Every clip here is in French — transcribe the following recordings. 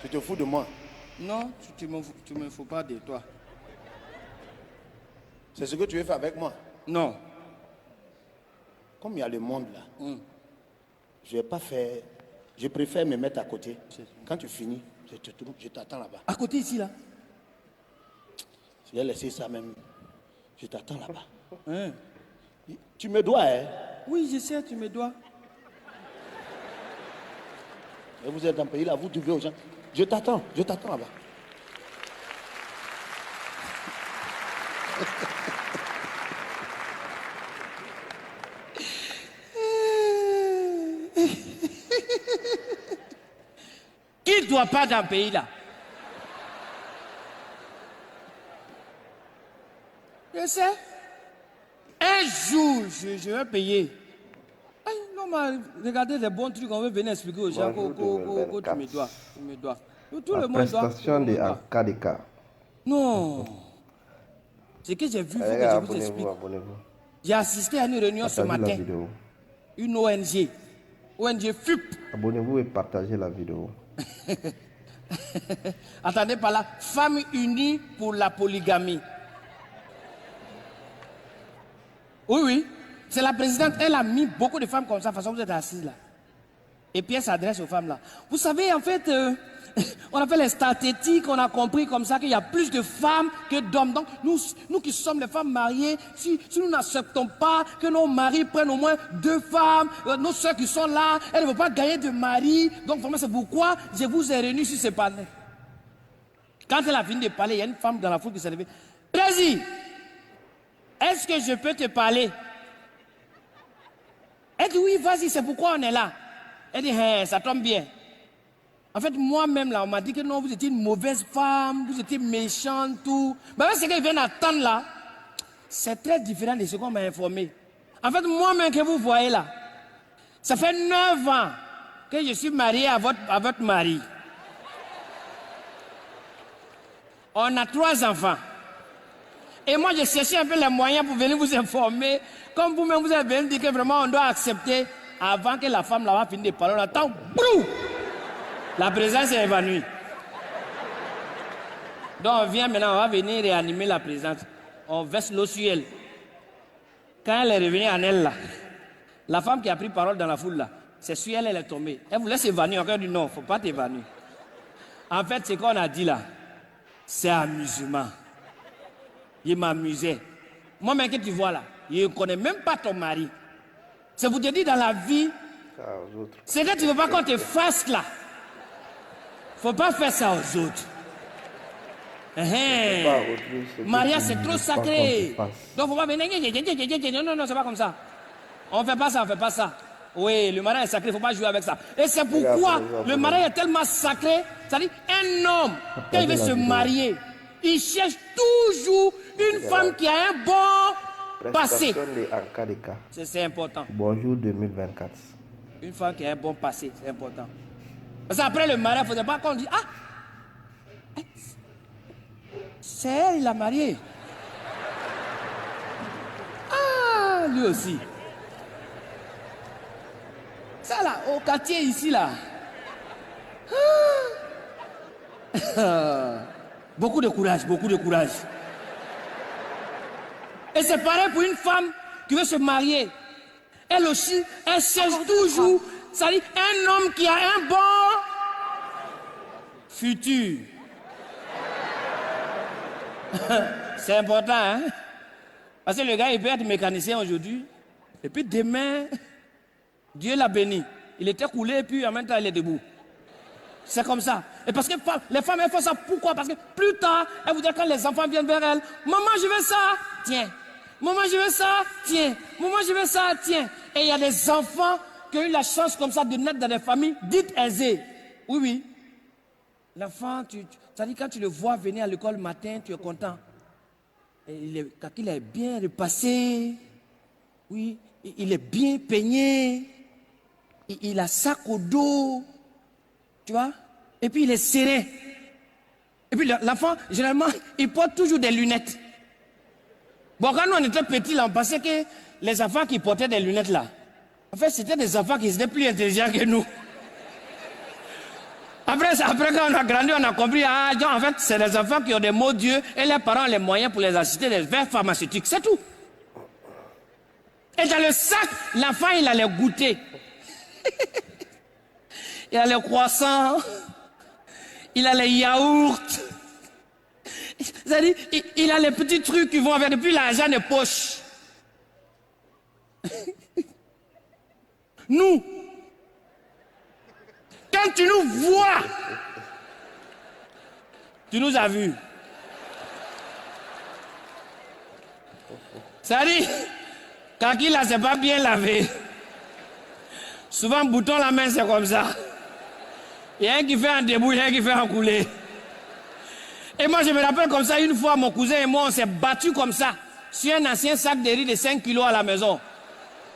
Tu te fous de moi? Non, tu me fous pas de toi. C'est ce que tu veux faire avec moi? Non. Comme il y a le monde là, je vais pas faire... Je préfère me mettre à côté. Quand tu finis, je t'attends là-bas. À côté ici, là? Je vais laisser ça même. Je t'attends là-bas. Hein? Tu me dois, hein? Oui, je sais, tu me dois. Et vous êtes dans le pays là, vous devez aux gens. Je t'attends là-bas. Qui ne doit pas dans le pays là? Je sais. Un jour, je vais payer. Ay, non, mais regardez les bons trucs, on veut venir expliquer aux gens que tu me dois. Tu me dois. Tout le monde doit. Prestation de Akadeka. Non. Ce que j'ai vu, il faut que je vous explique. Abonnez-vous. J'ai assisté à une réunion ce Partagez la matin. vidéo. Une ONG FUP. Abonnez-vous et partagez la vidéo. Attendez par là. Femmes unies pour la polygamie. Oui, oui. C'est la présidente. Elle a mis beaucoup de femmes comme ça. De toute façon, vous êtes assises là. Et puis elle s'adresse aux femmes là. Vous savez, en fait, on a fait les statistiques, on a compris comme ça qu'il y a plus de femmes que d'hommes. Donc, nous qui sommes les femmes mariées, si nous n'acceptons pas que nos maris prennent au moins 2 femmes, nos soeurs qui sont là, elles ne vont pas gagner de mari. Donc, vraiment, c'est pourquoi je vous ai réunis sur ce panel. Quand elle a fini de parler, il y a une femme dans la foule qui s'est levée. Président, est-ce que je peux te parler? Elle dit oui, vas-y, c'est pourquoi on est là. Elle dit, hey, ça tombe bien. En fait, moi-même, là, on m'a dit que non, vous étiez une mauvaise femme, vous étiez méchante, tout. Mais ce qu'ils viennent attendre là, c'est très différent de ce qu'on m'a informé. En fait, moi-même que vous voyez là, ça fait 9 ans que je suis marié à votre mari. On a 3 enfants. Et moi, j'ai cherché un peu les moyens pour venir vous informer. Comme vous-même, vous avez dit que vraiment, on doit accepter avant que la femme là va finir de parler. On attend, brou! La présence est évanouie. Donc, on vient maintenant, on va venir réanimer la présence. On verse l'eau sur elle. Quand elle est revenue en elle, là, la femme qui a pris parole dans la foule, là, c'est sur elle, elle est tombée. Elle voulait s'évanouir. Encore dit non, il ne faut pas t'évanouir. En fait, ce qu'on a dit là, c'est amusement. Il m'amusait. Moi-même que tu vois là, je ne connais même pas ton mari. C'est pour te dire dans la vie, c'est que tu ne veux pas qu'on te fasse là. Il ne faut pas faire ça aux autres. Maria, c'est trop sacré. Donc, il ne faut pas venir. Non, c'est pas comme ça. On ne fait pas ça, on ne fait pas ça. Oui, le mariage est sacré, il ne faut pas jouer avec ça. Et c'est pourquoi le mariage est tellement sacré. C'est-à-dire, un homme, quand il veut se marier, il cherche toujours une femme qui a un bon passé. C'est important. Bonjour 2024. Une femme qui a un bon passé, c'est important. Parce qu'après le mariage, il ne faudrait pas qu'on dise, ah, c'est elle, il l'a marié. Ah, lui aussi. Ça là, au quartier ici là. Ah. Beaucoup de courage, beaucoup de courage. Et c'est pareil pour une femme qui veut se marier. Elle aussi, elle cherche toujours, c'est-à-dire un homme qui a un bon futur. C'est important, hein? Parce que le gars, il peut être mécanicien aujourd'hui. Et puis demain, Dieu l'a béni. Il était coulé et puis en même temps, il est debout. C'est comme ça. Et parce que les femmes, elles font ça. Pourquoi? Parce que plus tard, elles voudraient quand les enfants viennent vers elles. Maman, je veux ça. Tiens. Maman, je veux ça. Tiens. Maman, je veux ça. Tiens. Et il y a des enfants qui ont eu la chance comme ça de naître dans des familles dites aisées. Oui, oui. L'enfant, c'est-à-dire quand tu le vois venir à l'école le matin, tu es content. Quand il est bien repassé, oui, il est bien peigné, il a sac au dos, tu vois, et puis il est serré. Et puis l'enfant, généralement, il porte toujours des lunettes. Bon, quand nous on était petits, là, on pensait que les enfants qui portaient des lunettes là, en fait, c'était des enfants qui étaient plus intelligents que nous. Après, quand on a grandi, on a compris, ah, en fait, c'est des enfants qui ont des maux d'yeux et les parents ont les moyens pour les assister des verres pharmaceutiques, c'est tout. Et dans le sac, l'enfant, il a les goûter. Il a les croissants, il a les yaourts. C'est-à-dire, il a les petits trucs qui vont avec, depuis l'argent de poche. Nous, quand tu nous vois, tu nous as vus. C'est-à-dire, quand il ne s'est pas bien lavé, souvent bouton la main, c'est comme ça. Il y a un qui fait un debout, il y a un qui fait un coulé. Et moi, je me rappelle comme ça, une fois, mon cousin et moi, on s'est battus comme ça, sur un ancien sac de riz de 5 kilos à la maison.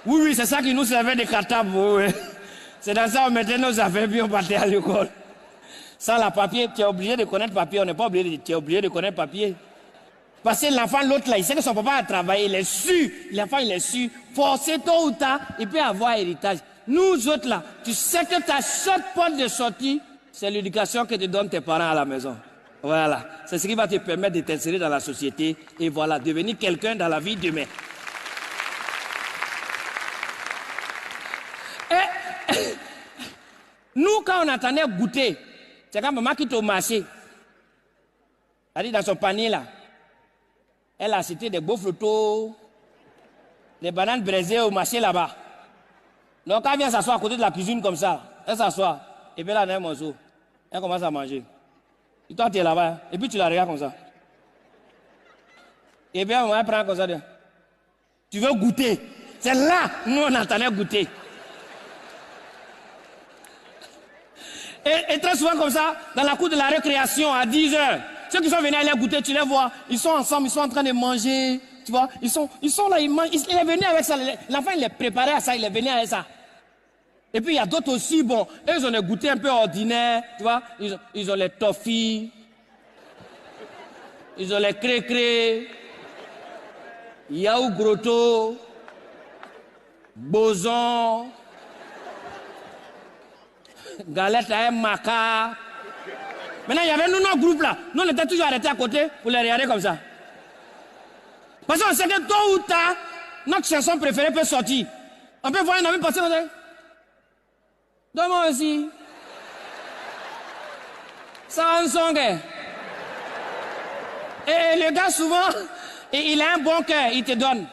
Oui, c'est ça qui nous servait de cartable. Oui. C'est dans ça on mettait nos affaires, puis on partait à l'école. Sans la papier, tu es obligé de connaître papier, on n'est pas obligé, tu es obligé de connaître papier. Parce que l'enfant, l'autre là, il sait que son papa a travaillé, il est sûr, l'enfant il est sûr, forcé tôt ou tard, il peut avoir héritage. Nous autres là, tu sais que ta seule porte de sortie, c'est l'éducation que te donnent tes parents à la maison. Voilà, c'est ce qui va te permettre de t'insérer dans la société et voilà, devenir quelqu'un dans la vie demain. Et nous, quand on entendait goûter, c'est quand maman quitte au marché, elle dit dans son panier là, elle a cité des beaux photos, des bananes braisées au marché là-bas. Donc quand elle vient s'asseoir à côté de la cuisine comme ça, elle s'assoit, et puis là, elle a un morceau, elle commence à manger. Et toi, tu es là-bas, et puis tu la regardes comme ça. Et bien, elle prend comme ça. Tu veux goûter. C'est là, nous, on entendait goûter. Et très souvent comme ça, dans la cour de la récréation, à 10 h, ceux qui sont venus aller goûter, tu les vois, ils sont ensemble, ils sont en train de manger, tu vois, ils sont là, ils mangent, il est venu avec ça, l'enfant il est préparé à ça, il est venu avec ça. Et puis il y a d'autres aussi, bon, eux ils ont des goûters un peu ordinaires, tu vois, ils ont les toffees, ils ont les cré-cré, yaourt grotto, boson, galette à un maca. Maintenant, il y avait nous, notre groupe là. Nous, on était toujours arrêtés à côté pour les regarder comme ça. Parce qu'on sait que tôt ou tard, notre chanson préférée peut sortir. On peut voir un ami passer comme ça. Donne-moi aussi. Ça en song. Et le gars, souvent, il a un bon cœur, il te donne.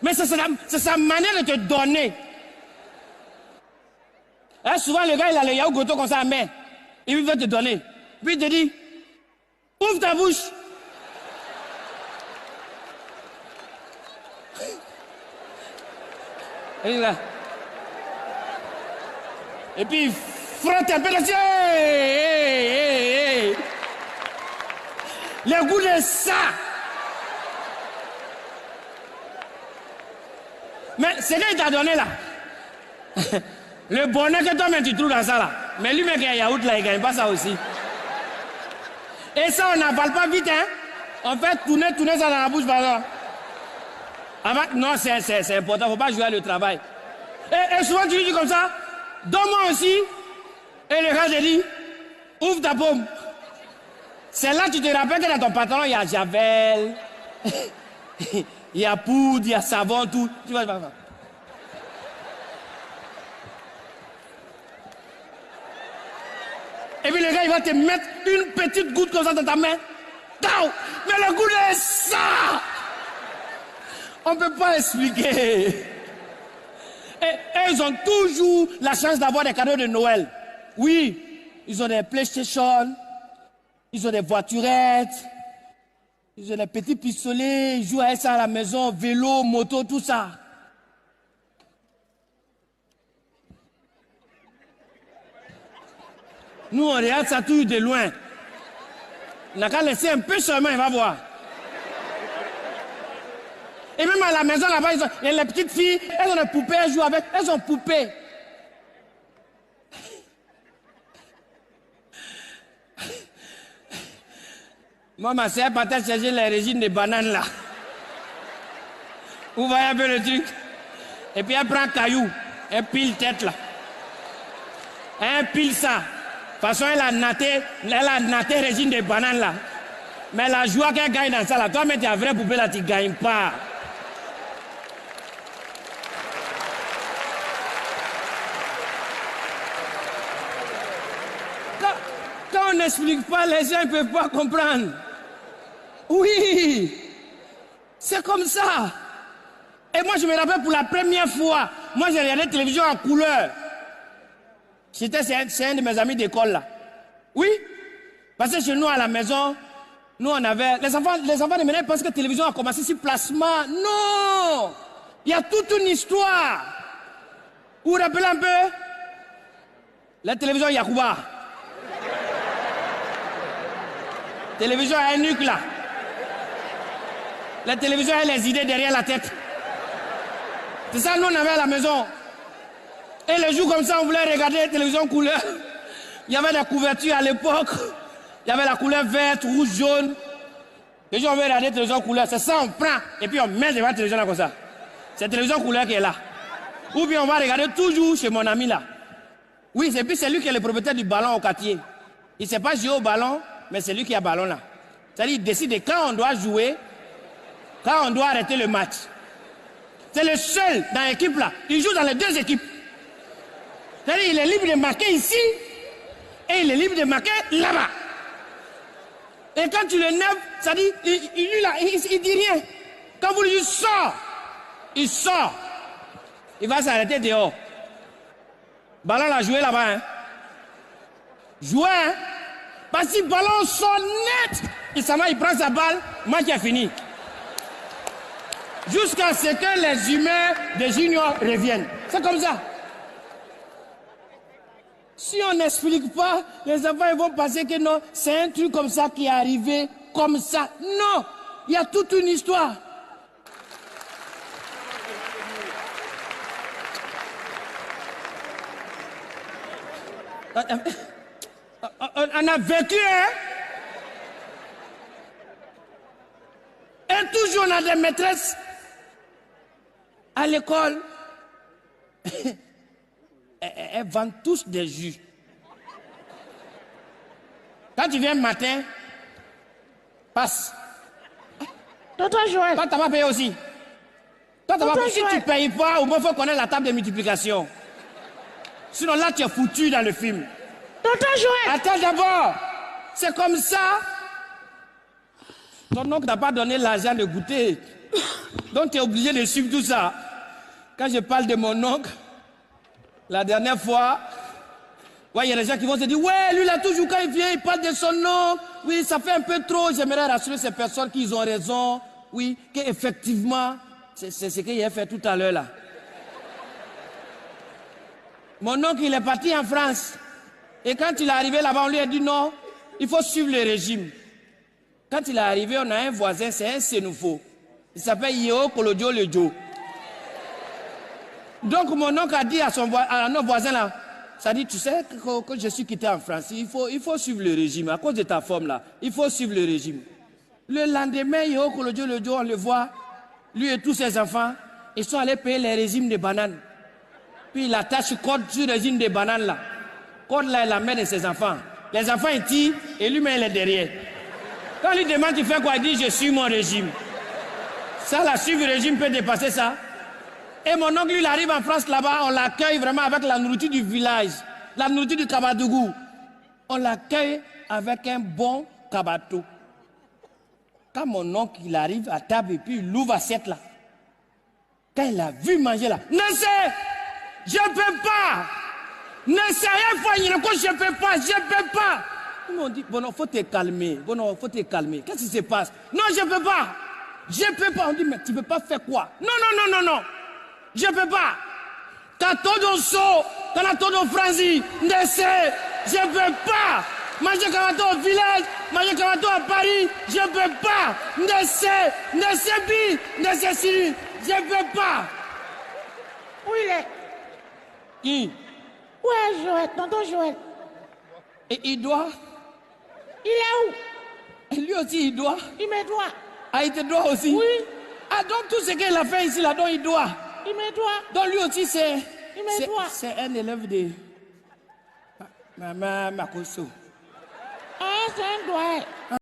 Mais c'est sa manière de te donner. Et souvent, le gars, il a le yaourt goto comme ça à main. Il veut te donner. Puis il te dit, ouvre ta bouche. Et puis il frotte un peu là-dessus. Le goût de ça. Mais c'est qu'il t'a donné là. Le bonheur que toi-même tu trouves dans ça là. Mais lui-même qui a yaourt là, il ne gagne pas ça aussi. Et ça, on n'avale pas vite, hein. On fait tourner ça dans la bouche, par exemple. Non, c'est important, il ne faut pas jouer à le travail. Et souvent, tu lui dis comme ça, donne-moi aussi. Et le gars te dit, ouvre ta paume. C'est là que tu te rappelles que dans ton pantalon, il y a javel, il y a poudre, il y a savon, tout. Tu vois, et puis le gars, il va te mettre une petite goutte comme ça dans ta main. Mais le goût de ça, on ne peut pas expliquer. Et ils ont toujours la chance d'avoir des cadeaux de Noël. Oui, ils ont des PlayStation, ils ont des voiturettes, ils ont des petits pistolets, ils jouent avec ça à la maison, vélo, moto, tout ça. Nous, on regarde ça tout de loin. On n'a qu'à laisser un peu seulement, il va voir. Et même à la maison, là-bas, il y a les petites filles, elles ont des poupées, elles jouent avec, elles ont poupées. Moi, ma soeur partait chercher les régimes de bananes, là. Vous voyez un peu le truc? Et puis elle prend un caillou, elle pile tête, là. Elle pile ça. Parce qu'elle a naté régime des bananes là. Mais la joie qu'elle gagne dans ça là, toi, mais tu es vrai poupée là, tu ne gagnes pas. Quand on n'explique pas, les gens ne peuvent pas comprendre. Oui, c'est comme ça. Et moi, je me rappelle pour la première fois, moi, j'ai regardé la télévision en couleur. C'est un de mes amis d'école là. Oui, parce que chez nous à la maison, nous on avait... Les enfants de maintenant pensent que la télévision a commencé sur placement. Non! Il y a toute une histoire. Vous vous rappelez un peu? La télévision Yacouba. Télévision à un nuque là. La télévision a les idées derrière la tête. C'est ça nous on avait à la maison. Et les jours comme ça, on voulait regarder la télévision couleur. Il y avait des couvertures à l'époque. Il y avait la couleur verte, rouge, jaune. Les gens veulent regarder la télévision couleur. C'est ça, on prend et puis on met devant la télévision là comme ça. C'est la télévision couleur qui est là. Ou bien on va regarder toujours chez mon ami là. Oui, c'est puis c'est lui qui est le propriétaire du ballon au quartier. Il ne sait pas jouer au ballon, mais c'est lui qui a le ballon là. C'est-à-dire il décide de quand on doit jouer, quand on doit arrêter le match. C'est le seul dans l'équipe là. Il joue dans les deux équipes. C'est-à-dire il est libre de marquer ici et il est libre de marquer là-bas. Et quand tu le nerves, ça dit, il dit rien. Quand vous lui dites sors, il sort. Il va s'arrêter dehors. Ballon l'a joué là-bas. Hein. Jouer, hein. Parce que le ballon sort net, il prend sa balle, match est fini. Jusqu'à ce que les humains des juniors reviennent. C'est comme ça. Si on n'explique pas, les enfants ils vont penser que non, c'est un truc comme ça qui est arrivé, comme ça. Non, il y a toute une histoire. On a vécu, hein? Et toujours on a des maîtresses à l'école. Elles vendent tous des jus. Quand tu viens le matin, passe. Tonton Joël. Toi, tu vas payer aussi. Toi, tu vas payer. Si tu ne payes pas, au moins, il faut connaître la table de multiplication. Sinon, là, tu es foutu dans le film. Tonton Joël. Attends d'abord. C'est comme ça. Ton oncle n'a pas donné l'argent de goûter. Donc, tu es obligé de suivre tout ça. Quand je parle de mon oncle, la dernière fois, ouais, il y a des gens qui vont se dire, ouais, lui, là, toujours quand il vient, il parle de son nom. Oui, ça fait un peu trop. J'aimerais rassurer ces personnes qui ont raison. Oui, qu'effectivement, c'est ce qu'il a fait tout à l'heure, là. Mon oncle, il est parti en France. Et quand il est arrivé là-bas, on lui a dit, non, il faut suivre le régime. Quand il est arrivé, on a un voisin, c'est un Sénoufo. Il s'appelle Yeo Kolodio Lejo. Donc mon oncle a dit à nos voisins là, ça dit, tu sais que je suis quitté en France, il faut suivre le régime, à cause de ta forme là, il faut suivre le régime. Le lendemain, Yeo Kolodio Lejo, on le voit, lui et tous ses enfants, ils sont allés payer les régimes de bananes. Puis il attache code sur le régime de bananes là. Code là, il la met de ses enfants. Les enfants ils tirent et lui-même il est derrière. Quand il lui demande tu fais quoi, il dit je suis mon régime. Ça, la suivre le régime peut dépasser ça. Et mon oncle, il arrive en France là-bas, on l'accueille vraiment avec la nourriture du village, la nourriture du Kabadougou. On l'accueille avec un bon kabato. Quand mon oncle, il arrive à table et puis il ouvre l'assiette là. Quand il a vu manger là, non c'est, je ne peux pas. Non c'est rien, je ne peux pas, je ne peux pas. Ils m'ont dit, bon non, faut te calmer, bon non, faut te calmer. Qu'est-ce qui se passe? Non, je ne peux pas. Je ne peux pas. On dit, mais tu ne peux pas faire quoi? Non, non, non, non, non. Je ne peux pas. T'as ton saut, t'as ton franzi, n'essaie, je ne peux pas. Manger kamato au village, manger kamato à Paris, je ne peux pas. N'essaie bi, n'essaie si, je ne peux pas. Où il est? Qui? Où est Joël, tonton Joël? Et il doit? Il est où? Et lui aussi, il doit? Il me doit. Ah, il te doit aussi? Oui. Ah, donc tout ce qu'il a fait ici, là, donc il doit? Il me doit. Donc lui aussi, c'est... Il me doit. C'est un élève de... Maman Makoso. Ah, c'est un doigt.